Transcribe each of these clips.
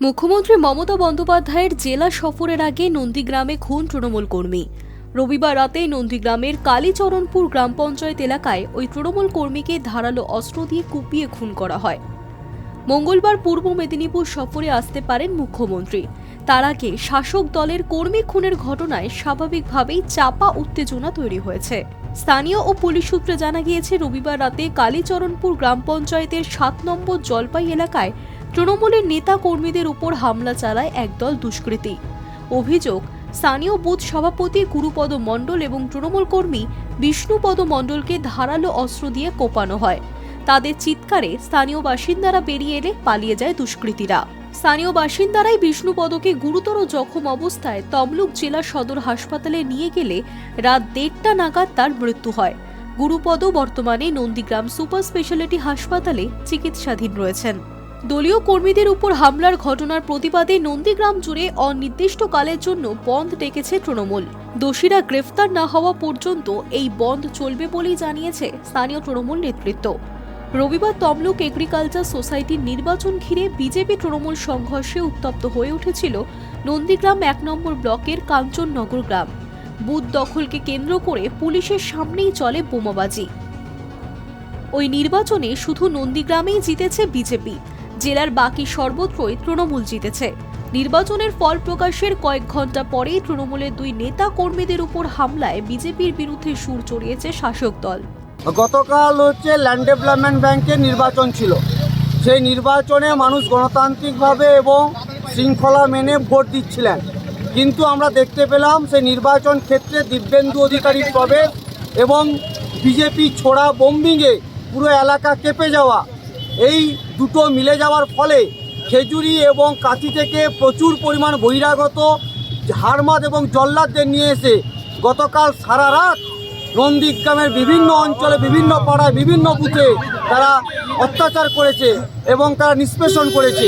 মুখ্যমন্ত্রী মমতা বন্দ্যোপাধ্যায়ের জেলা সফরের আগে নন্দীগ্রামে খুন তৃণমূল কর্মী। রবিবার রাতে নন্দীগ্রামের কালীচরণপুর গ্রাম পঞ্চায়েত এলাকায় ওই তৃণমূল কর্মীকে ধারালো অস্ত্র দিয়ে কুপিয়ে খুন করা হয়। মঙ্গলবার পূর্ব মেদিনীপুর সফরে আসতে পারেন মুখ্যমন্ত্রী। তার আগে শাসক দলের কর্মী খুনের ঘটনায় স্বাভাবিকভাবেই চাপা উত্তেজনা তৈরি হয়েছে। স্থানীয় ও পুলিশ সূত্রে জানা গিয়েছে, রবিবার রাতে কালীচরণপুর গ্রাম পঞ্চায়েতের ৭ নম্বর জলপাই এলাকায় তৃণমূলের নেতা কর্মীদের উপর হামলা চালায় একদল দুষ্কৃতী। অভিযোগ, স্থানীয় বুথ সভাপতি গুরুপদ মণ্ডল এবং তৃণমূল কর্মী বিষ্ণুপদ মণ্ডলকে ধারালো অস্ত্র দিয়ে কোপানো হয়। তাদের চিৎকারে স্থানীয় বাসিন্দারা বেরিয়ে এলে পালিয়ে যায় দুষ্কৃতীরা। স্থানীয় বাসিন্দারাই বিষ্ণুপদকে গুরুতর জখম অবস্থায় তমলুক জেলা সদর হাসপাতালে নিয়ে গেলে রাত ১:৩০ নাগাদ তার মৃত্যু হয়। গুরুপদ বর্তমানে নন্দীগ্রাম সুপার স্পেশালিটি হাসপাতালে চিকিৎসাধীন রয়েছেন। দলীয় কর্মীদের উপর হামলার ঘটনার প্রতিবাদে নন্দীগ্রাম জুড়ে অনির্দিষ্টকালের জন্য বন্ধ ডেকেছে তৃণমূল। দোষীরা গ্রেফতার না হওয়া পর্যন্ত এই বন্ধ চলবে বলেই জানিয়েছে স্থানীয় তৃণমূল নেতৃত্ব। রবিবার তমলুক এগ্রিকালচার সোসাইটির নির্বাচন ঘিরে বিজেপি তৃণমূল সংঘর্ষে উত্তপ্ত হয়ে উঠেছিল নন্দীগ্রাম ১ নম্বর ব্লকের কাঞ্চননগর গ্রাম। বুথ দখলকে কেন্দ্র করে পুলিশের সামনেই চলে বোমাবাজি। ওই নির্বাচনে শুধু নন্দীগ্রামেই জিতেছে বিজেপি, জেলার বাকি সর্বত্রই তৃণমূল জিতেছে। নির্বাচনের ফল প্রকাশের কয়েক ঘন্টা পরেই তৃণমূলের দুই নেতা কর্মীদের উপর হামলায় বিজেপির বিরুদ্ধে সুর চড়িয়েছে শাসক দল। গতকাল ল্যান্ড ডেভেলপমেন্ট ব্যাংকের নির্বাচন ছিল। সেই নির্বাচনে মানুষ গণতান্ত্রিকভাবে এবং শৃঙ্খলা মেনে ভোট দিচ্ছিলেন, কিন্তু আমরা দেখতে পেলাম সেই নির্বাচন ক্ষেত্রে দিব্যেন্দু অধিকারীর প্রবেশ এবং বিজেপি ছোড়া বোম্বিংয়ে পুরো এলাকা কেঁপে যাওয়া, এই দুটো মিলে যাওয়ার ফলে খেজুরি এবং কাঁথি থেকে প্রচুর পরিমাণ বহিরাগত হারমাদ এবং জল্লাদদের নিয়ে এসে গতকাল সারা রাত নন্দীগ্রামের বিভিন্ন অঞ্চলে, বিভিন্ন পাড়ায়, বিভিন্ন বুথে তারা অত্যাচার করেছে এবং তারা নিষ্পেষণ করেছে।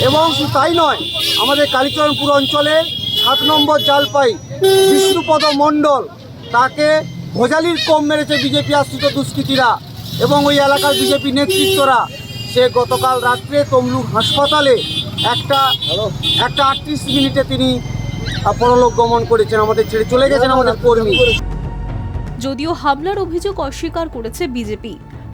এবং শুধু তাই নয়, আমাদের কালীচরণপুর অঞ্চলে ৭ নম্বর জলপাই বিষ্ণুপদ মণ্ডল, তাকে ভোজালির কোপ মেরেছে বিজেপি আশ্রিত দুষ্কৃতীরা এবং ওই এলাকার বিজেপি নেতৃত্বরা। সে গতকাল রাত্রে তমলুক হাসপাতালে একটা ৩৮ মিনিটে তিনি পরলোক গমন করেছেন, আমাদের ছেড়ে চলে গেছেন আমাদের কর্মী। যদিও হামলার অভিযোগ অস্বীকার করেছে বিজেপি।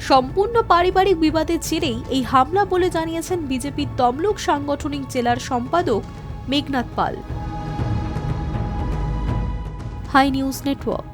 সম্পূর্ণ পারিবারিক বিবাদের জেরেই এই হামলা বলে জানিয়েছেন বিজেপির তমলুক সাংগঠনিক জেলার সম্পাদক Meghnath Pal. Hi news network.